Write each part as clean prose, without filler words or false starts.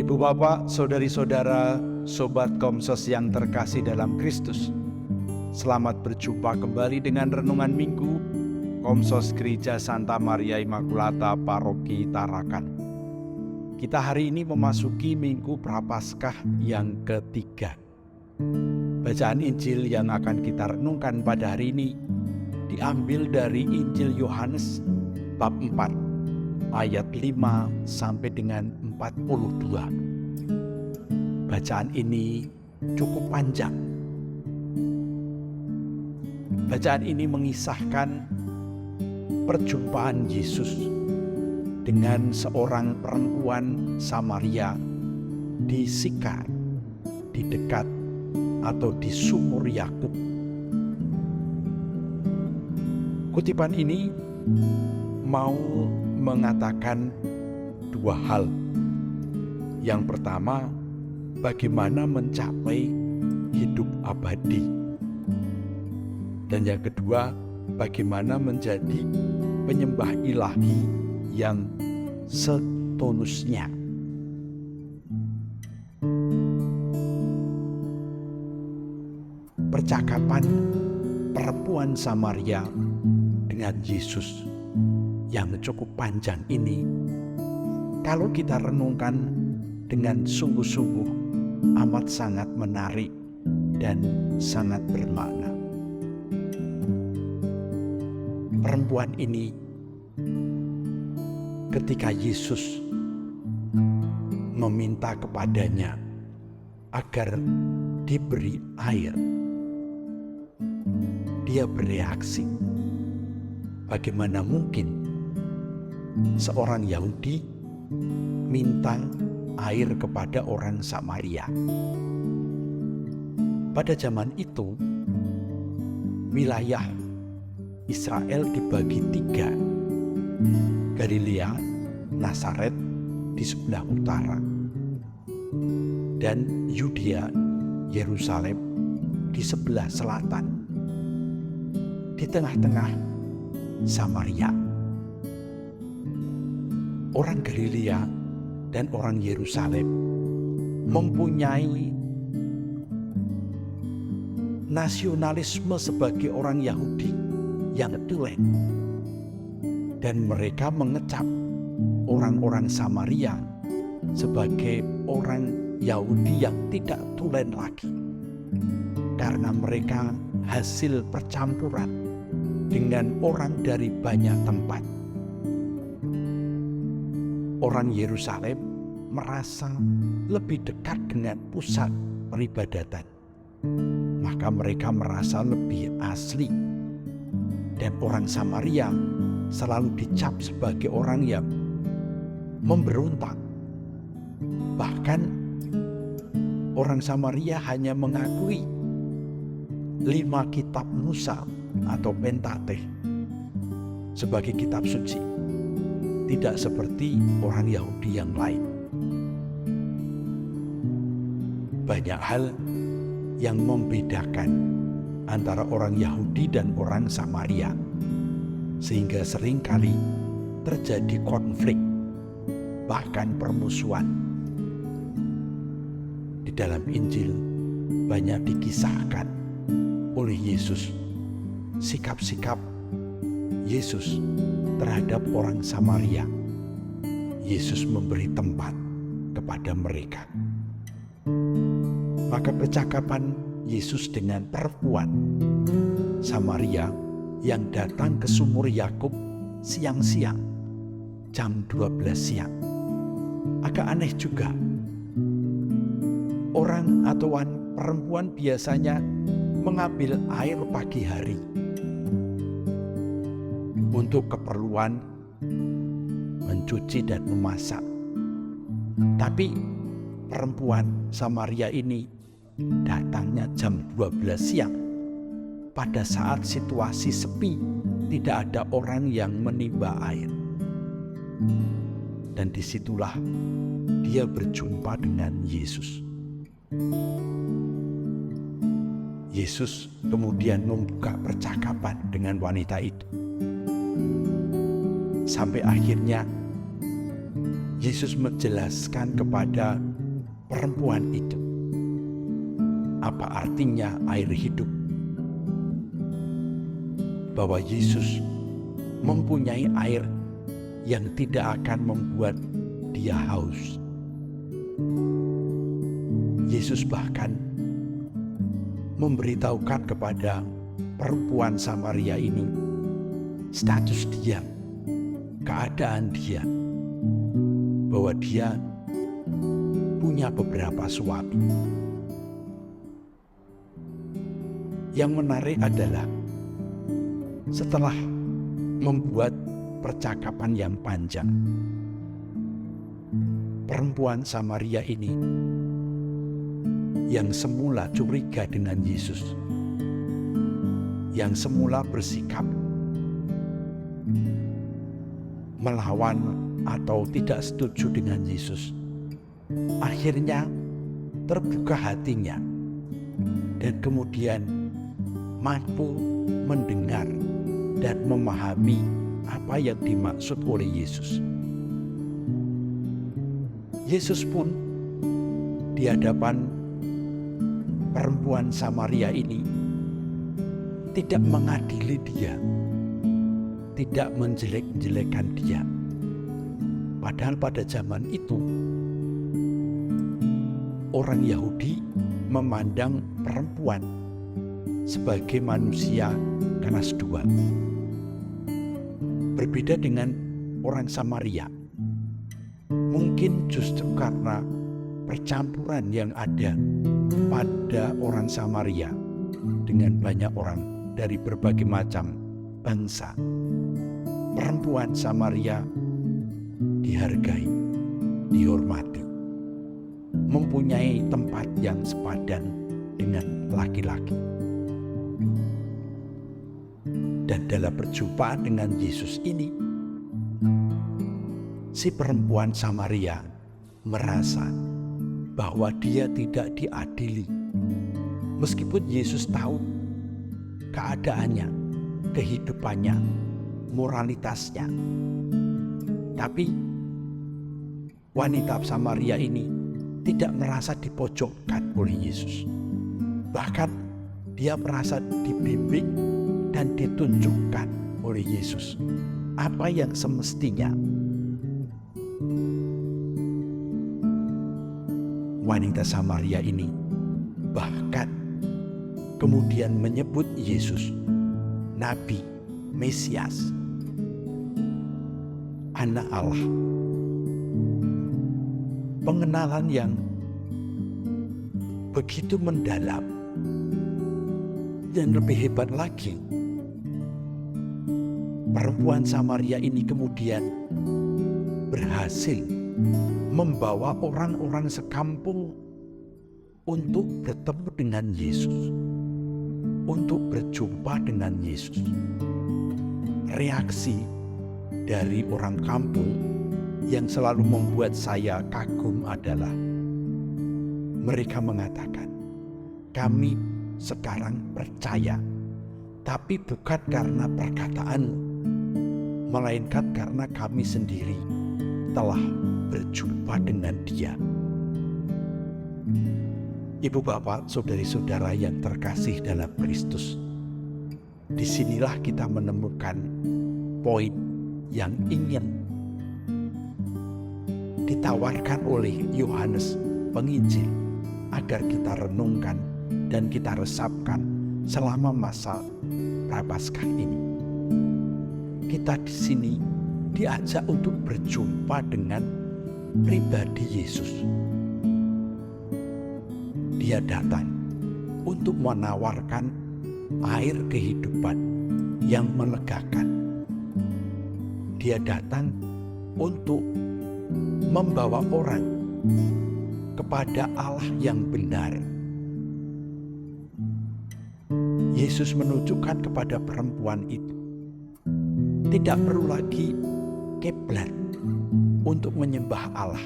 Ibu bapak, saudari-saudara, sobat Komsos yang terkasih dalam Kristus, selamat berjumpa kembali dengan Renungan Minggu Komsos Gereja Santa Maria Immaculata Paroki Tarakan. Kita hari ini memasuki Minggu Prapaskah yang ketiga. Bacaan Injil yang akan kita renungkan pada hari ini diambil dari Injil Yohanes bab 4 ayat 5 sampai dengan 42. Bacaan ini cukup panjang. Bacaan ini mengisahkan perjumpaan Yesus dengan seorang perempuan Samaria di Sikar, di dekat atau di sumur Yakub. Kutipan ini mau mengatakan dua hal. Yang pertama, bagaimana mencapai hidup abadi. Dan yang kedua, bagaimana menjadi penyembah ilahi yang setonusnya. Percakapan perempuan Samaria dengan Yesus yang cukup panjang ini, kalau kita renungkan dengan sungguh-sungguh, amat sangat menarik dan sangat bermakna. Perempuan ini, ketika Yesus meminta kepadanya agar diberi air, dia bereaksi, bagaimana mungkin seorang Yahudi minta air kepada orang Samaria. Pada zaman itu, wilayah Israel dibagi tiga: Galilea, Nazaret di sebelah utara, dan Yudea, Yerusalem di sebelah selatan. Di tengah-tengah Samaria. Orang Galilea dan orang Yerusalem mempunyai nasionalisme sebagai orang Yahudi yang tulen, dan mereka mengecap orang-orang Samaria sebagai orang Yahudi yang tidak tulen lagi, karena mereka hasil percampuran dengan orang dari banyak tempat. Orang Yerusalem merasa lebih dekat dengan pusat peribadatan, maka mereka merasa lebih asli. Dan orang Samaria selalu dicap sebagai orang yang memberontak. Bahkan orang Samaria hanya mengakui 5 kitab Musa atau Pentateuch sebagai kitab suci, tidak seperti orang Yahudi yang lain. Banyak hal yang membedakan antara orang Yahudi dan orang Samaria, sehingga seringkali terjadi konflik, bahkan permusuhan. Di dalam Injil banyak dikisahkan oleh Yesus sikap-sikap Yesus terhadap orang Samaria. Yesus memberi tempat kepada mereka. Maka percakapan Yesus dengan perempuan Samaria yang datang ke sumur Yakub siang-siang, jam 12 siang, agak aneh juga. Orang atau perempuan biasanya mengambil air pagi hari untuk keperluan mencuci dan memasak. Tapi perempuan Samaria ini datangnya jam 12 siang, pada saat situasi sepi, tidak ada orang yang menimba air. Dan disitulah dia berjumpa dengan Yesus. Yesus kemudian membuka percakapan dengan wanita itu. Sampai akhirnya Yesus menjelaskan kepada perempuan itu. Apa artinya air hidup? Bahwa Yesus mempunyai air yang tidak akan membuat dia haus. Yesus bahkan memberitahukan kepada perempuan Samaria ini status dia, keadaan dia, bahwa dia punya beberapa suami. Yang menarik adalah setelah membuat percakapan yang panjang, perempuan Samaria ini yang semula curiga dengan Yesus, yang semula bersikap melawan atau tidak setuju dengan Yesus, akhirnya terbuka hatinya dan kemudian mampu mendengar dan memahami apa yang dimaksud oleh Yesus. Yesus pun di hadapan perempuan Samaria ini tidak mengadili dia, tidak menjelek-jelekan dia. Padahal pada zaman itu orang Yahudi memandang perempuan sebagai manusia kelas dua. Berbeda dengan orang Samaria. Mungkin justru karena percampuran yang ada pada orang Samaria dengan banyak orang dari berbagai macam bangsa, perempuan Samaria dihargai, dihormati, mempunyai tempat yang sepadan dengan laki-laki. Dan dalam perjumpaan dengan Yesus ini, si perempuan Samaria merasa bahwa dia tidak diadili. Meskipun Yesus tahu keadaannya, kehidupannya, moralitasnya, tapi wanita Samaria ini tidak merasa dipojokkan oleh Yesus. Bahkan dia merasa dibimbing dan ditunjukkan oleh Yesus apa yang semestinya. Wanita Samaria ini bahkan kemudian menyebut Yesus Nabi, Mesias, Anak Allah. Pengenalan yang begitu mendalam. Dan lebih hebat lagi, perempuan Samaria ini kemudian berhasil membawa orang-orang sekampung untuk bertemu dengan Yesus, untuk berjumpa dengan Yesus. Reaksi dari orang kampung yang selalu membuat saya kagum adalah mereka mengatakan, "Kami sekarang percaya, tapi bukan karena perkataanmu, melainkan karena kami sendiri telah berjumpa dengan Dia." Ibu bapak, saudari-saudara yang terkasih dalam Kristus, disinilah kita menemukan poin yang ingin ditawarkan oleh Yohanes Penginjil agar kita renungkan dan kita resapkan selama masa Prapaskah ini. Kita di sini diajak untuk berjumpa dengan pribadi Yesus. Dia datang untuk menawarkan air kehidupan yang melegakan. Dia datang untuk membawa orang kepada Allah yang benar. Yesus menunjukkan kepada perempuan itu, tidak perlu lagi kiblat untuk menyembah Allah,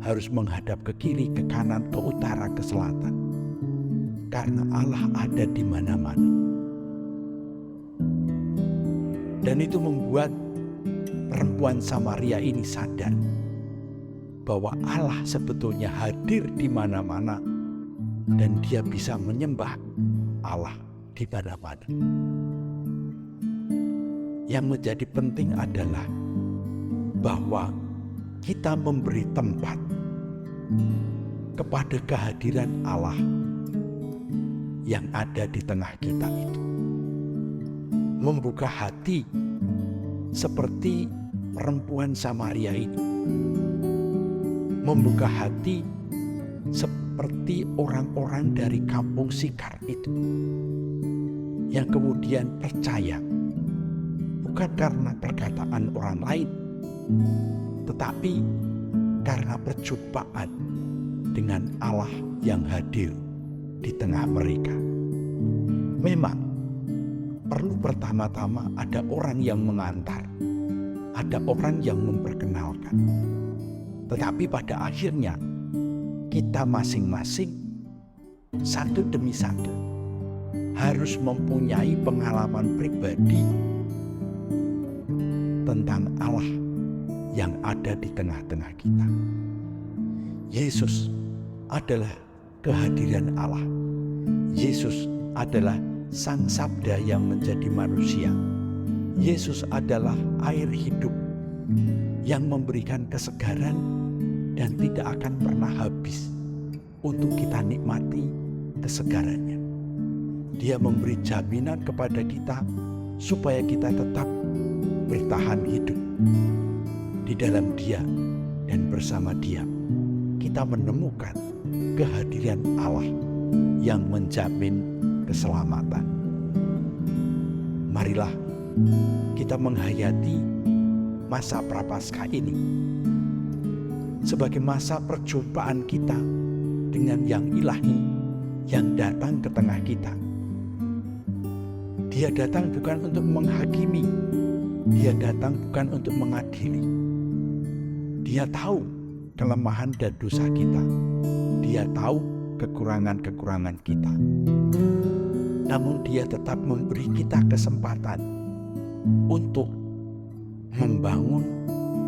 harus menghadap ke kiri, ke kanan, ke utara, ke selatan, karena Allah ada di mana-mana. Dan itu membuat perempuan Samaria ini sadar bahwa Allah sebetulnya hadir di mana-mana dan dia bisa menyembah Allah di mana-mana. Yang menjadi penting adalah bahwa kita memberi tempat kepada kehadiran Allah yang ada di tengah kita itu. Membuka hati seperti perempuan Samaria ini. Membuka hati seperti orang-orang dari kampung Sikar itu. Yang kemudian percaya bukan karena perkataan orang lain, tetapi karena perjumpaan dengan Allah yang hadir di tengah mereka. Memang perlu pertama-tama ada orang yang mengantar, ada orang yang memperkenalkan. Tetapi pada akhirnya kita masing-masing satu demi satu harus mempunyai pengalaman pribadi tentang Allah yang ada di tengah-tengah kita. Yesus adalah kehadiran Allah. Yesus adalah Sang Sabda yang menjadi manusia. Yesus adalah air hidup yang memberikan kesegaran dan tidak akan pernah habis untuk kita nikmati kesegarannya. Dia memberi jaminan kepada kita supaya kita tetap bertahan hidup di dalam Dia, dan bersama Dia kita menemukan kehadiran Allah yang menjamin keselamatan. Marilah kita menghayati masa Prapaskah ini sebagai masa perjumpaan kita dengan yang ilahi yang datang ke tengah kita. Dia datang bukan untuk menghakimi, dia datang bukan untuk mengadili. Dia tahu kelemahan dan dosa kita. Dia tahu kekurangan-kekurangan kita. Namun dia tetap memberi kita kesempatan untuk membangun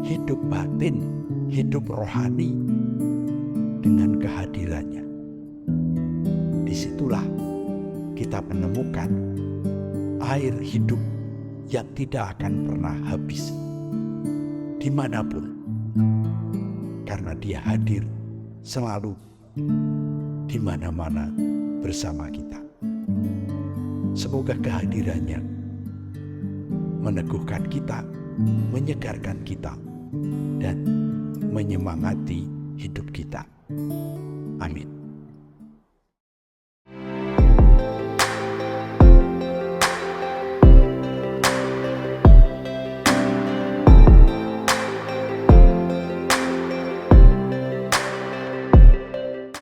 hidup batin, hidup rohani dengan kehadirannya. Disitulah kita menemukan air hidup yang tidak akan pernah habis dimanapun, karena Dia hadir selalu di mana-mana bersama kita. Semoga kehadirannya meneguhkan kita, menyegarkan kita, dan menyemangati hidup kita. Amin.